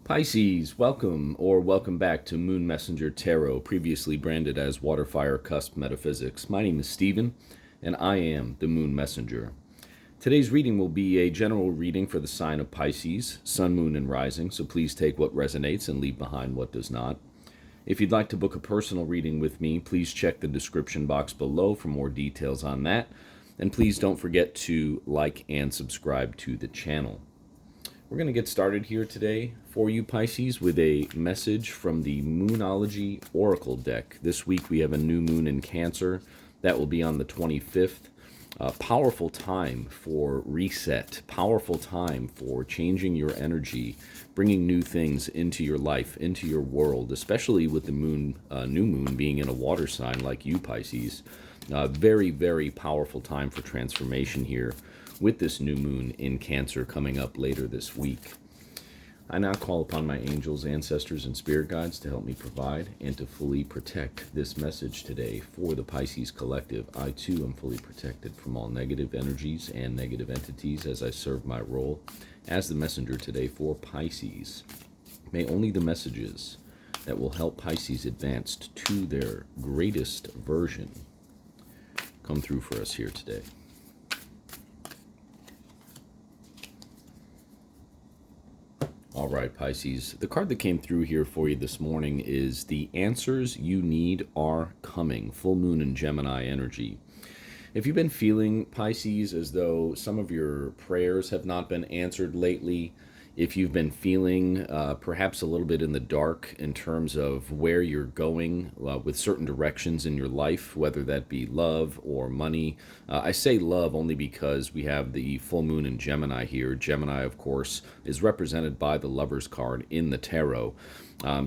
Pisces, welcome back to Moon Messenger Tarot, previously branded as Waterfire Cusp Metaphysics. My name is Stephen, and I am the Moon Messenger. Today's reading will be a general reading for the sign of Pisces, Sun, Moon, and Rising, so please take what resonates and leave behind what does not. If you'd like to book a personal reading with me, please check the description box below for more details on that, and please don't forget to like and subscribe to the channel. We're going to get started here today for you, Pisces, with a message from the Moonology Oracle deck. This week we have a new moon in Cancer. That will be on the 25th. Powerful time for reset, powerful time for changing your energy, bringing new things into your life, into your world, especially with the moon, new moon being in a water sign like you, Pisces. Very, very powerful time for transformation here with this new moon in Cancer coming up later this week. I now call upon my angels, ancestors, and spirit guides to help me provide and to fully protect this message today for the Pisces collective. I too am fully protected from all negative energies and negative entities as I serve my role as the messenger today for Pisces. May only the messages that will help Pisces advance to their greatest version come through for us here today. All right, Pisces. The card that came through here for you this morning is the answers you need are coming. Full moon and Gemini energy. If you've been feeling, Pisces, as though some of your prayers have not been answered lately, if you've been feeling perhaps a little bit in the dark in terms of where you're going with certain directions in your life, whether that be love or money. I say love only because we have the full moon in Gemini here. Gemini, of course, is represented by the Lover's card in the tarot.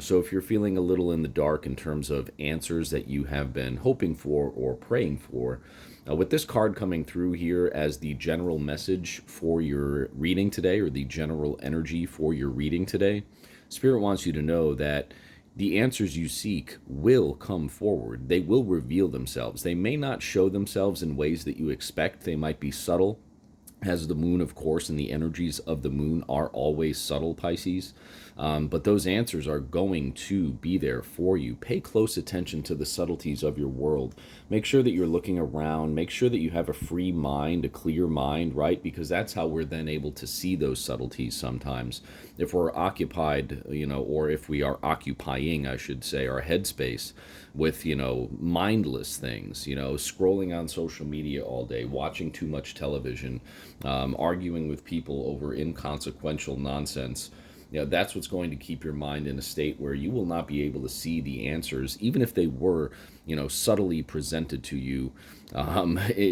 So if you're feeling a little in the dark in terms of answers that you have been hoping for or praying for, with this card coming through here as the general message for your reading today, or the general energy for your reading today, Spirit wants you to know that the answers you seek will come forward. They will reveal themselves. They may not show themselves in ways that you expect. They might be subtle, as the moon, of course, and the energies of the moon are always subtle, Pisces. But those answers are going to be there for you. Pay close attention to the subtleties of your world. Make sure that you're looking around. Make sure that you have a free mind, a clear mind, right? Because that's how we're then able to see those subtleties sometimes. If we're occupied, or if we are occupying, I should say, our headspace with, mindless things, scrolling on social media all day, watching too much television, arguing with people over inconsequential nonsense, that's what's going to keep your mind in a state where you will not be able to see the answers, even if they were, subtly presented to you,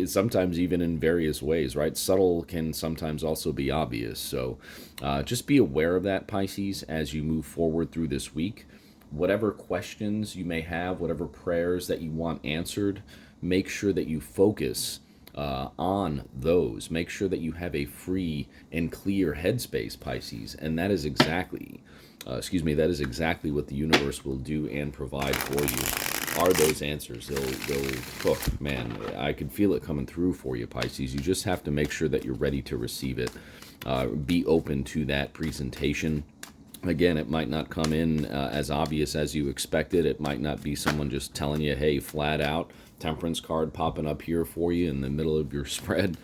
sometimes even in various ways, right? Subtle can sometimes also be obvious. So just be aware of that, Pisces, as you move forward through this week. Whatever questions you may have, whatever prayers that you want answered, make sure that you focus on those. Make sure that you have a free and clear headspace, Pisces, and that is exactly, that is exactly what the universe will do and provide for you. Are those answers? They'll man, I could feel it coming through for you, Pisces. You just have to make sure that you're ready to receive it. Be open to that presentation. Again, it might not come in as obvious as you expected. It might not be someone just telling you, hey, flat out, Temperance card popping up here for you in the middle of your spread.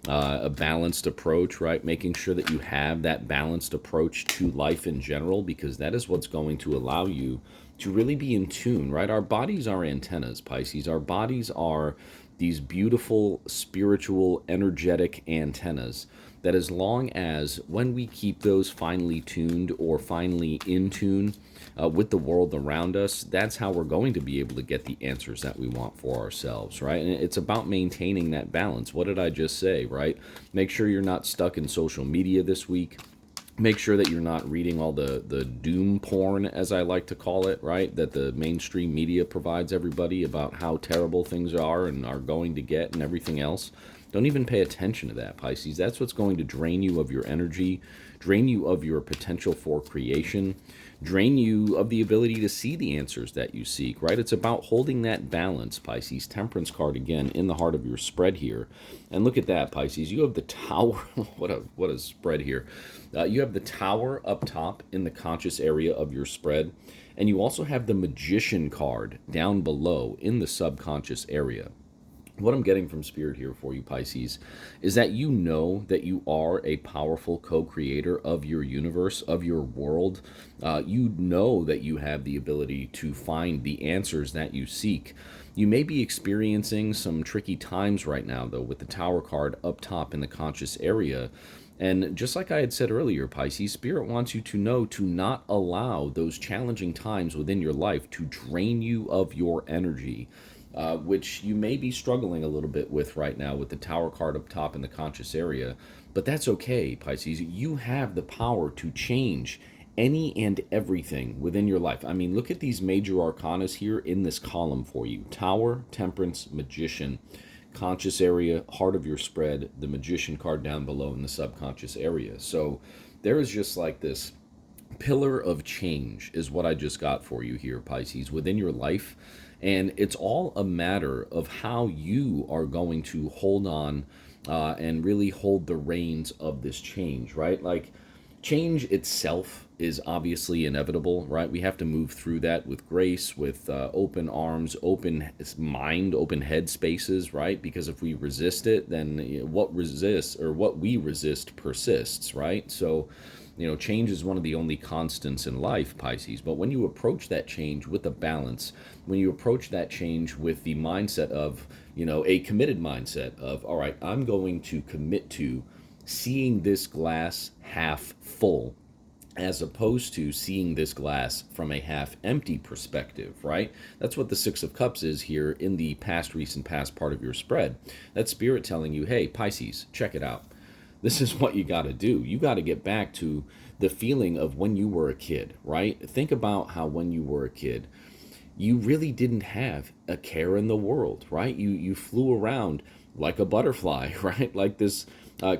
A balanced approach, right? Making sure that you have that balanced approach to life in general, because that is what's going to allow you to really be in tune, right? Our bodies are antennas, Pisces. Our bodies are these beautiful, spiritual, energetic antennas that, as long as when we keep those finely tuned or finely in tune with the world around us, that's how we're going to be able to get the answers that we want for ourselves, right? And it's about maintaining that balance. What did I just say, right? Make sure you're not stuck in social media this week. Make sure that you're not reading all the doom porn, as I like to call it, right? That the mainstream media provides everybody about how terrible things are and are going to get and everything else. Don't even pay attention to that, Pisces. That's what's going to drain you of your energy, drain you of your potential for creation, drain you of the ability to see the answers that you seek, right? It's about holding that balance, Pisces. Temperance card again in the heart of your spread here. And look at that, Pisces. You have the Tower. What a spread here. You have the Tower up top in the conscious area of your spread. And you also have the Magician card down below in the subconscious area. What I'm getting from Spirit here for you, Pisces, is that you know that you are a powerful co-creator of your universe, of your world. You know that you have the ability to find the answers that you seek. You may be experiencing some tricky times right now, though, with the Tower card up top in the conscious area. And just like I had said earlier, Pisces, Spirit wants you to know to not allow those challenging times within your life to drain you of your energy. Which you may be struggling a little bit with right now with the Tower card up top in the conscious area. But that's okay, Pisces. You have the power to change any and everything within your life. I mean, look at these major arcanas here in this column for you. Tower, Temperance, Magician, conscious area, heart of your spread, the Magician card down below in the subconscious area. So there is just like this pillar of change is what I just got for you here, Pisces, within your life. And it's all a matter of how you are going to hold on and really hold the reins of this change, right? Like, change itself is obviously inevitable, right? We have to move through that with grace, with open arms, open mind, open head spaces, right? Because if we resist it, then what resists or what we resist persists, right? So, change is one of the only constants in life, Pisces. But when you approach that change with a balance, when you approach that change with the mindset of, a committed mindset of, all right, I'm going to commit to seeing this glass half full, as opposed to seeing this glass from a half empty perspective, right? That's what the Six of Cups is here in the past, recent, past part of your spread. That's Spirit telling you, hey, Pisces, check it out. This is what you got to do. You got to get back to the feeling of when you were a kid, right? Think about how when you were a kid, you really didn't have a care in the world, right? You flew around like a butterfly, right? Like this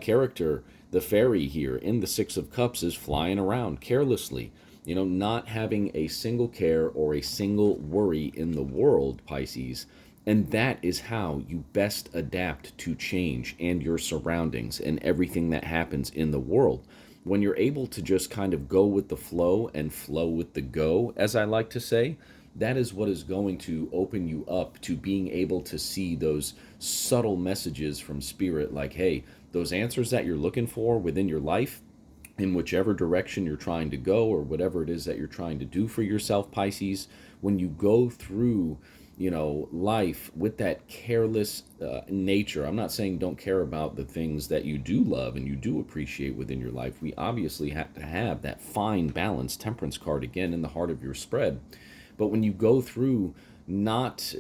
character, the fairy here in the Six of Cups, is flying around carelessly, not having a single care or a single worry in the world, Pisces. And that is how you best adapt to change and your surroundings and everything that happens in the world. When you're able to just kind of go with the flow and flow with the go, as I like to say, that is what is going to open you up to being able to see those subtle messages from Spirit, like, hey, those answers that you're looking for within your life, in whichever direction you're trying to go or whatever it is that you're trying to do for yourself, Pisces, when you go through life with that careless nature. I'm not saying don't care about the things that you do love and you do appreciate within your life. We obviously have to have that fine balance, Temperance card again in the heart of your spread. But when you go through not,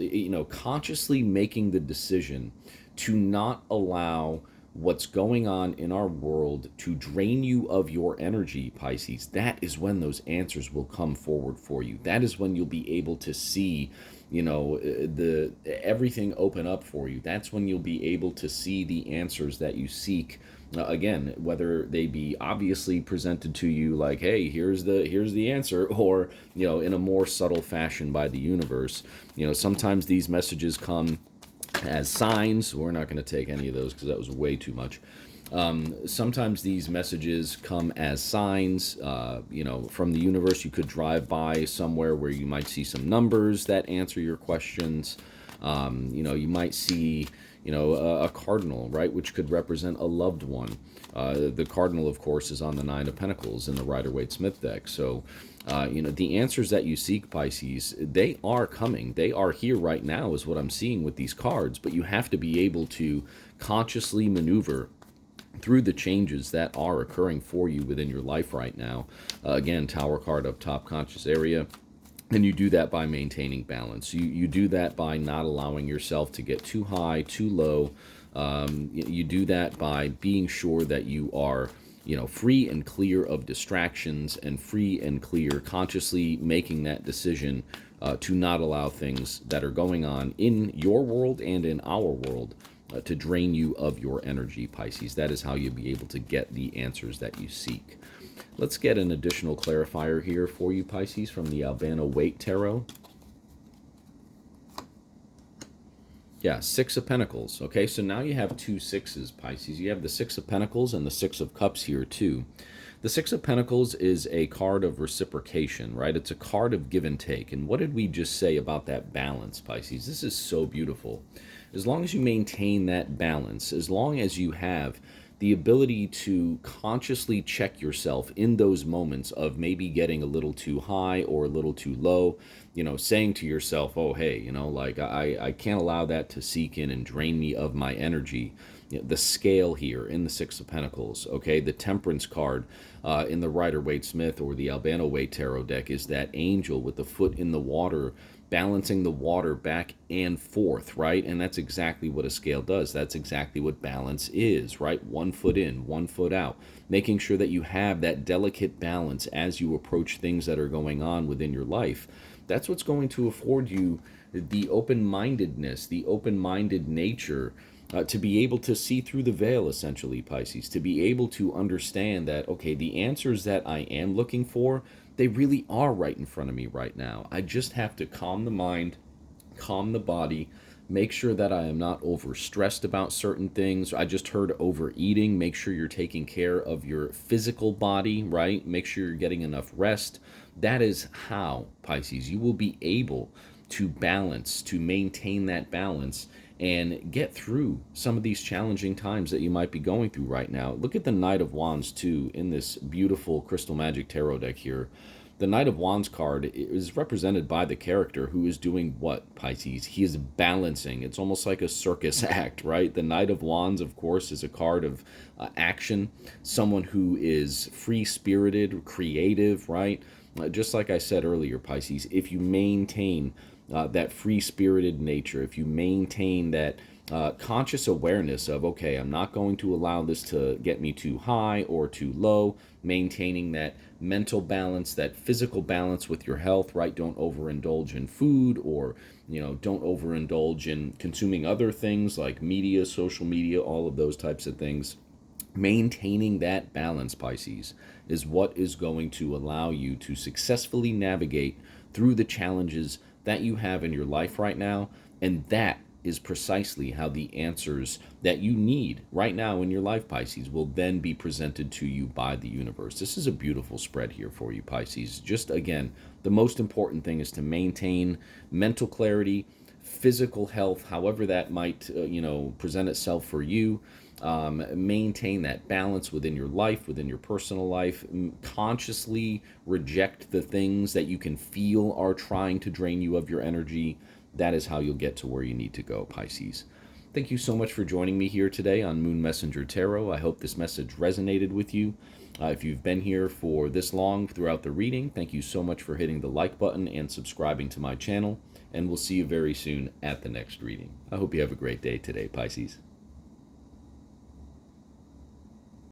consciously making the decision to not allow what's going on in our world to drain you of your energy, Pisces, that is when those answers will come forward for you. That is when you'll be able to see, the everything open up for you. That's when you'll be able to see the answers that you seek. Again, whether they be obviously presented to you like, hey, here's the answer, or in a more subtle fashion by the universe. Sometimes these messages come as signs. We're not going to take any of those because that was way too much. Sometimes these messages come as signs, from the universe. You could drive by somewhere where you might see some numbers that answer your questions. You might see, a cardinal, right, which could represent a loved one. The cardinal, of course, is on the Nine of Pentacles in the Rider-Waite-Smith deck. So, the answers that you seek, Pisces, they are coming. They are here right now is what I'm seeing with these cards. But you have to be able to consciously maneuver through the changes that are occurring for you within your life right now. Again, Tower card up top, conscious area. And you do that by maintaining balance. You do that by not allowing yourself to get too high, too low. You do that by being sure that you are, free and clear of distractions and free and clear, consciously making that decision to not allow things that are going on in your world and in our world to drain you of your energy, Pisces. That is how you'll be able to get the answers that you seek. Let's get an additional clarifier here for you, Pisces, from the Albano Waite Tarot. Yeah, Six of Pentacles. Okay, so now you have two sixes, Pisces. You have the Six of Pentacles and the Six of Cups here, too. The Six of Pentacles is a card of reciprocation, right? It's a card of give and take. And what did we just say about that balance, Pisces? This is so beautiful. As long as you maintain that balance, as long as you have the ability to consciously check yourself in those moments of maybe getting a little too high or a little too low, saying to yourself, oh, hey, like I can't allow that to seep in and drain me of my energy. The scale here in the Six of Pentacles, okay, the Temperance card in the Rider-Waite-Smith or the Albano Waite Tarot deck is that angel with the foot in the water, balancing the water back and forth, right? And that's exactly what a scale does. That's exactly what balance is, right? 1 foot in, 1 foot out, making sure that you have that delicate balance as you approach things that are going on within your life. That's what's going to afford you the open-mindedness, the open-minded nature, to be able to see through the veil, essentially, Pisces, to be able to understand that, okay, the answers that I am looking for, they really are right in front of me right now. I just have to calm the mind, calm the body, make sure that I am not overstressed about certain things. I just heard overeating. Make sure you're taking care of your physical body, right? Make sure you're getting enough rest. That is how, Pisces, you will be able to balance, to maintain that balance and get through some of these challenging times that you might be going through right now. Look at the Knight of Wands, too, in this beautiful Crystal Magic Tarot deck here. The Knight of Wands card is represented by the character who is doing what, Pisces? He is balancing. It's almost like a circus act, right? The Knight of Wands, of course, is a card of action, someone who is free-spirited, creative, right? Just like I said earlier, Pisces, if you maintain that free-spirited nature, if you maintain that conscious awareness of, okay, I'm not going to allow this to get me too high or too low, maintaining that mental balance, that physical balance with your health, right? Don't overindulge in food or, don't overindulge in consuming other things like media, social media, all of those types of things. Maintaining that balance, Pisces, is what is going to allow you to successfully navigate through the challenges that you have in your life right now. And that is precisely how the answers that you need right now in your life, Pisces, will then be presented to you by the universe. This is a beautiful spread here for you, Pisces. Just again, the most important thing is to maintain mental clarity, physical health, however that might present itself for you. Maintain that balance within your life, within your personal life. Consciously reject the things that you can feel are trying to drain you of your energy. That is how you'll get to where you need to go, Pisces. Thank you so much for joining me here today on Moon Messenger Tarot. I hope this message resonated with you. If you've been here for this long throughout the reading, thank you so much for hitting the like button and subscribing to my channel. And we'll see you very soon at the next reading. I hope you have a great day today, Pisces.